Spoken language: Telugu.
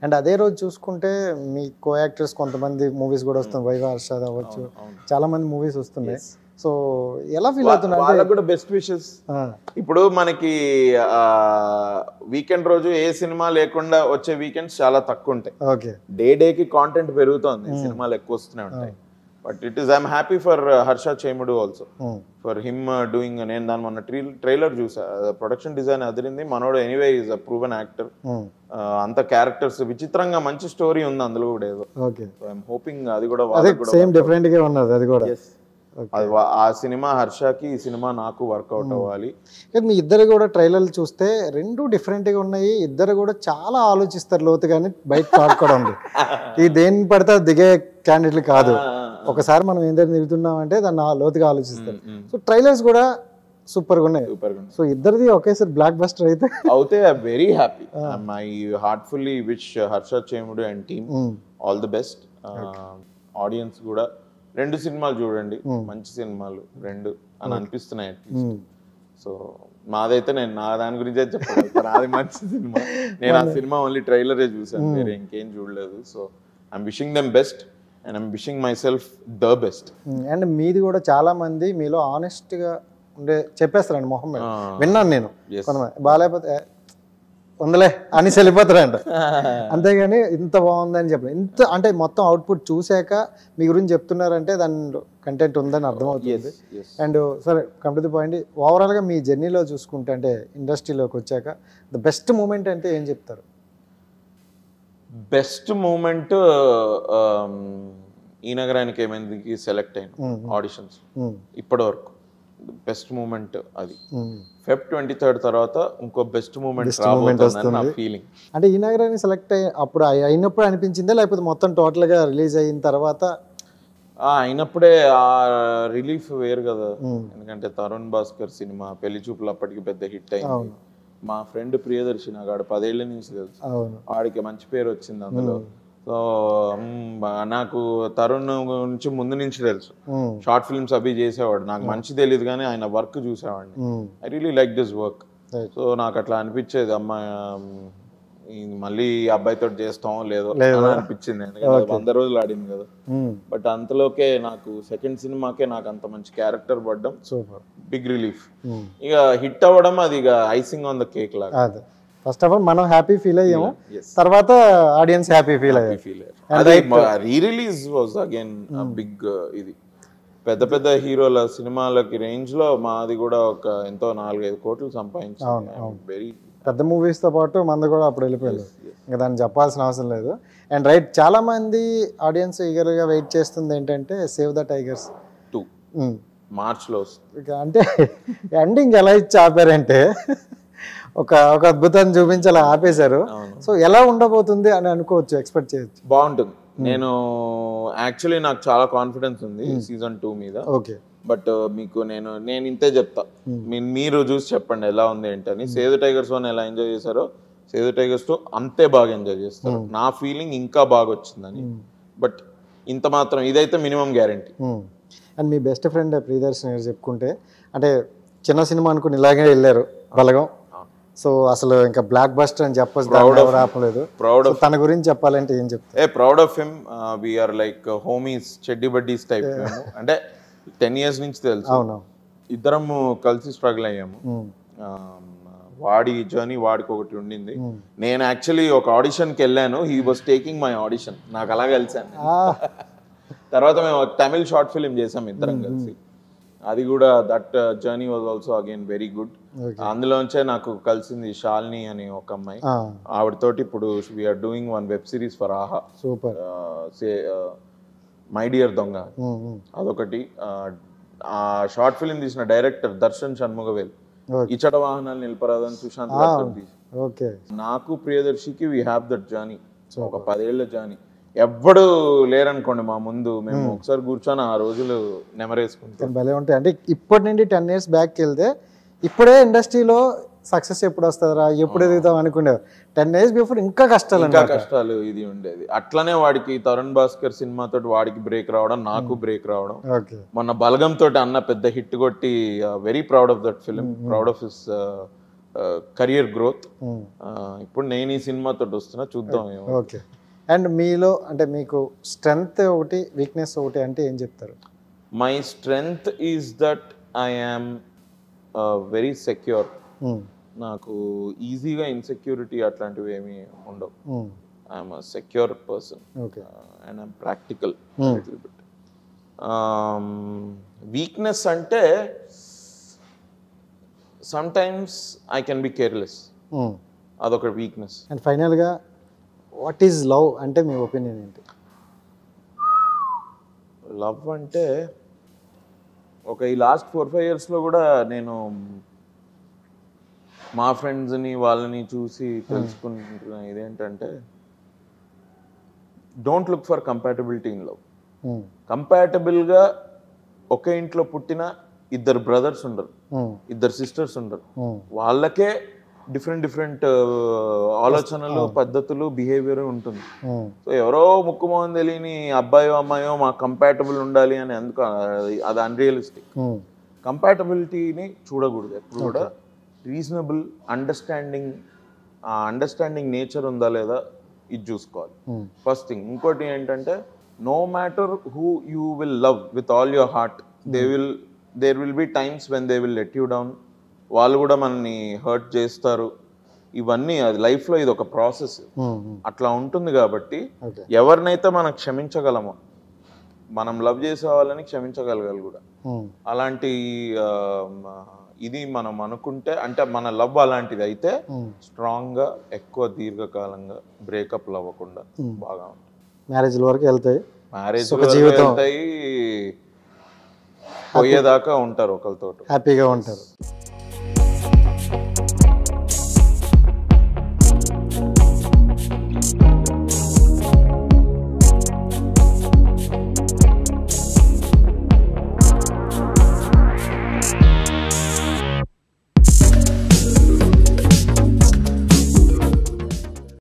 అండ్ అదే రోజు చూసుకుంటే మీ కో యాక్టర్స్ కొంతమంది మూవీస్ కూడా వస్తుంది, వైవ హర్షద్ అవ్వచ్చు, చాలా మంది మూవీస్ వస్తున్నాయి. సో ఎలా ఫీల్ అవుతున్నారు? వాళ్ళకు కూడా బెస్ట్ విషెస్. ఇప్పుడు మనకి వీకెండ్ రోజు ఏ సినిమా లేకుండా వచ్చే వీకెండ్స్ చాలా తక్కువ ఉంటాయి. ఓకే, డేకి కాంటెంట్ పెరుగుతోంది, సినిమాలు ఎక్కువ వస్తూనే ఉంటాయి. But it is I'm happy for Harsha Chemudu also, for him doing. నేను దాని మొన్న ట్రైలర్ చూసా, ప్రొడక్షన్ డిజైన్ అదిరింది. మనోడు anyway is a proven actor. అంత క్యారెక్టర్స్ విచిత్రంగా మంచి స్టోరీ ఉంది అందులో కూడా ఏదో. ఐఎమ్ హోపింగ్ అది కూడా సేమ్ డిఫరెంట్ గా ఉన్నది అది కూడా. ఆ సినిమా హర్షకి, ఈ సినిమా నాకు వర్కౌట్ అవ్వాలి. మీ ఇద్దరు కూడా ట్రైలర్లు చూస్తే రెండు డిఫరెంట్ గా ఉన్నాయి. ఇద్దరు కూడా చాలా ఆలోచిస్తారు లోతుగాని, బయట పాడుకోవడం ఈ దేన్ని పడితే దిగే క్యాండిడేట్లు కాదు. ఒకసారి మనం ఏదైనా తిరుగుతున్నాం అంటే దాన్ని లోతుగా ఆలోచిస్తారు. సో ట్రైలర్స్ కూడా సూపర్ గా ఉన్నాయి. సో ఇద్దరిది ఒకేసారి బ్లాక్ బస్టర్ అయితే very happy. My heartfully wish Harsha Chemudu and team all the best. Audience కూడా రెండు సినిమాలు చూడండి, మంచి సినిమాలు రెండు అని అనిపిస్తున్నాయి అట్లీస్ట్. సో మాదైతే నేను నా దాని గురించి అయితే చెప్పగలుగుతాను, అది మంచి సినిమా. నేను ఆ సినిమా ఓన్లీ ట్రైలరే చూసాను, వేరే ఇంకేం చూడలేదు. So I'm wishing them best and I'm wishing my self the best. And మీది కూడా చాలా మంది మీలో ఆనెస్ట్ గా ఉండే చెప్పేస్తారండి మొహం మీద, విన్నాను నేను. కొంతమంది బాగాలేకపోతే ఉందలే అని వెళ్ళిపోతారంట, అంతేగాని ఇంత బాగుందని చెప్పలేదు. ఇంత అంటే మొత్తం అవుట్పుట్ చూసాక మీ గురించి చెప్తున్నారంటే దాని కంటెంట్ ఉందని అర్థమవుతుంది. అండ్ సరే, కమ్ టు ది పాయింట్, ఓవరాల్గా మీ జర్నీలో చూసుకుంటే అంటే ఇండస్ట్రీలోకి వచ్చాక ద బెస్ట్ మూమెంట్ అంటే ఏం చెప్తారు? బెస్ట్ మూమెంట్ ఈ నగరానికి ఏమైందికి సెలెక్ట్ అయిన ఆడిషన్స్ ఇప్పటి వరకు బెస్ట్ మూమెంట్ అది. Feb 23rd తర్వాత ఇంకో బెస్ట్ మూమెంట్ రాబోతుందని నా ఫీలింగ్. అంటే ఈ నగరాన్ని సెలెక్ట్ అప్పుడు అయినప్పుడు అనిపించిందా, లేకపోతే మొత్తం టోటల్ గా రిలీజ్ అయిన తర్వాత? అయినప్పుడే ఆ రిలీఫ్ వేరు కదా, ఎందుకంటే తరుణ్ భాస్కర్ సినిమా పెళ్లి చూపులు అప్పటికి పెద్ద హిట్ అయింది. మా ఫ్రెండ్ ప్రియదర్శి నాకు 10 ఏళ్ల నుంచి తెలుసు, ఆడికి మంచి పేరు వచ్చింది అందులో. సో నాకు తరుణ్ గురించి ముందు నుంచి తెలుసు, షార్ట్ ఫిల్మ్స్ అవి చేసేవాడు. నాకు మంచి తెలియదు కానీ ఆయన వర్క్ చూసేవాడిని. I really like this work. So నాకు అట్లా అనిపించేది, అమ్మాయి మళ్ళీ అబ్బాయితో చేస్తామో లేదో అనిపించింది, ఎందుకంటే 100 రోజులు ఆడింది కదా. బట్ అంతలోకే నాకు సెకండ్ సినిమాకే నాకు అంత మంచి క్యారెక్టర్ పడ్డం బిగ్ రిలీఫ్. ఇక హిట్ అవ్వడం అది ఇక ఐసింగ్ ఆన్ ద కేక్ లాగా. ఫస్ట్ ఆఫ్ ఆల్ మనం హ్యాపీ ఫీల్ అయ్యాము, తర్వాత ఆడియన్స్ హ్యాపీ ఫీల్ అయ్యారు. Re release was again big. ఇది పెద్ద పెద్ద హీరోల సినిమాలకి రేంజ్ లో మాది కూడా ఒక ఎంతో 4-5 కోట్లు సంపాదించింది. వెరీ పెద్ద మూవీస్ తో పాటు మంది కూడా అప్పుడు వెళ్ళిపోయారు, ఇంకా దాన్ని చెప్పాల్సిన అవసరం లేదు. అండ్ రైట్, చాలా మంది ఆడియన్స్ ఈగర్ గా వెయిట్ చేస్తుంది ఏంటంటే సేవ్ ద టైగర్స్ 2 మార్చ్ లో. అంటే ఎండింగ్ ఎలా ఇచ్చి ఆపారంటే ఒక అద్భుతాన్ని చూపించి అలా ఆపేశారు. సో ఎలా ఉండబోతుంది అని అనుకోవచ్చు, ఎక్స్పెక్ట్ చేయొచ్చు? బాగుంటుంది. నేను యాక్చువల్లీ నాకు చాలా కాన్ఫిడెన్స్ ఉంది సీజన్ 2 మీద. ఓకే, బట్ మీకు నేను ఇంతే చెప్తా, మీరు చూసి చెప్పండి ఎలా ఉంది ఏంటని. సేవ్ ద టైగర్స్ 1 ఎలా ఎంజాయ్ చేశారో సేవ్ ద టైగర్స్ 2 అంతే బాగా ఎంజాయ్ చేస్తారు. నా ఫీలింగ్ ఇంకా బాగా వచ్చిందని. బట్ ఇంత మాత్రం ఇదైతే minimum guarantee. And me best friend Priyadarshan గారు చెప్పుకుంటే, అంటే చిన్న సినిమా అనుకుని ఇలాగే వెళ్ళారు బలగం. సో అసలు ఇంకా బ్లాక్ బస్టర్ అని చెప్పొచ్చు, రాపలేదు. తన గురించి చెప్పాలంటే ఏం చెప్తారు? Proud of him. We're like homies, చెడ్డి బడ్డీస్ టైప్. అంటే 10 years నుంచి తెలుసు, ఇద్దరము కలిసి స్ట్రగుల్ అయ్యాము. వాడి జర్నీ వాడికి ఒకటి ఉండింది. నేను యాక్చువల్లీ ఒక ఆడిషన్కి వెళ్ళాను, he was taking my audition, నాకు అలా కలిసాను. తర్వాత మేము తమిళ్ షార్ట్ ఫిలిం చేసాం ఇద్దరం కలిసి, అది కూడా that journey was also again very good. అందులోంచే నాకు కలిసింది శాలిని అని ఒక అమ్మాయి, ఆవిడతోటి ఇప్పుడు we're doing 1 web series for Aha. Super. My dear Donga అదొకటి. ఆ షార్ట్ ఫిలిం తీసిన డైరెక్టర్ దర్శన్ షణ్ముగవేల్, ఇచ్చట వాహనాలు నిలపరాదని సుశాంత్. నాకు ప్రియదర్శికి వీ హ్యావ్ దట్ జర్నీ, ఒక 10 ఏళ్ల జర్నీ. ఎవ్వడు లేరనుకోండి మా ముందు, మేము ఒకసారి కూర్చొని ఆ రోజులు నెమరేసుకుంటాం. భలే ఉంటాయి. అంటే ఇప్పటి నుండి 10 years బ్యాక్ వెళ్తే ఇప్పుడే ఇండస్ట్రీలో సక్సెస్ ఎప్పుడు వస్తుందా, ఎప్పుడు ఎదుగుతాం అనుకునేవారు. 10 years బిఫోర్ ఇంకా కష్టాలు ఇది ఉండేది. అట్లనే వాడికి తరుణ్ భాస్కర్ సినిమాతో వాడికి బ్రేక్ రావడం, నాకు బ్రేక్ రావడం. మొన్న బలగం తోటి అన్న పెద్ద హిట్ కొట్టి, very proud of that film, proud of his career growth. ఇప్పుడు నేను ఈ సినిమాతో వస్తున్నా, చూద్దాం. ఓకే. అండ్ మీలో అంటే మీకు స్ట్రెంగ్త్ ఒకటి, వీక్నెస్ ఒకటి అంటే ఏం చెప్తారు? My strength is that I am very secure. నాకు ఈజీగా ఇన్సెక్యూరిటీ అట్లాంటివి ఏమీ ఉండవు. I'm a secure person and I'm practical little bit. Weakness అంటే sometimes I can be careless, అదొక వీక్నెస్. అండ్ ఫైనల్గా వాట్ ఈజ్ లవ్ అంటే మీ ఒపీనియన్ ఏంటి? లవ్ అంటే ఈ లాస్ట్ 4-5 yearsలో కూడా నేను మా ఫ్రెండ్స్ని వాళ్ళని చూసి తెలుసుకుంటున్నా ఇదేంటంటే, don't look for compatibility in love. కంపాటబుల్గా ఒకే ఇంట్లో పుట్టిన 2 brothers ఉండరు, 2 sisters ఉండరు. వాళ్ళకే డిఫరెంట్ ఆలోచనలు, పద్ధతులు, బిహేవియర్ ఉంటుంది. సో ఎవరో ముక్కుమోహన్ తెలియని అబ్బాయో అమ్మాయో మాకు కంపాటబుల్ ఉండాలి అని ఎందుకు, అది అన్రియలిస్టిక్. కంపాటబిలిటీని చూడకూడదు ఎప్పుడు కూడా. రీజనబుల్ అండర్స్టాండింగ్ నేచర్ ఉందా లేదా ఇది చూసుకోవాలి ఫస్ట్ థింగ్. ఇంకోటి ఏంటంటే, no matter who you will love with all your heart, there will be times when they will let you down. వాళ్ళు కూడా మనని హర్ట్ చేస్తారు. ఇవన్నీ అది లైఫ్లో ఇది ఒక ప్రాసెస్, అట్లా ఉంటుంది. కాబట్టి ఎవరినైతే మనం క్షమించగలమో, మనం లవ్ చేసే వాళ్ళని క్షమించగలగాలి కూడా. అలాంటి ఇది మనం అనుకుంటే, అంటే మన లవ్ అలాంటిది అయితే స్ట్రాంగ్గా, ఎక్కువ దీర్ఘకాలంగా బ్రేకప్లు అవ్వకుండా బాగా ఉంటుంది. మ్యారేజ్ వరకు వెళ్తాయి, వెళ్తాయి, పోయేదాకా ఉంటారు, ఒకరితో హ్యాపీగా ఉంటారు.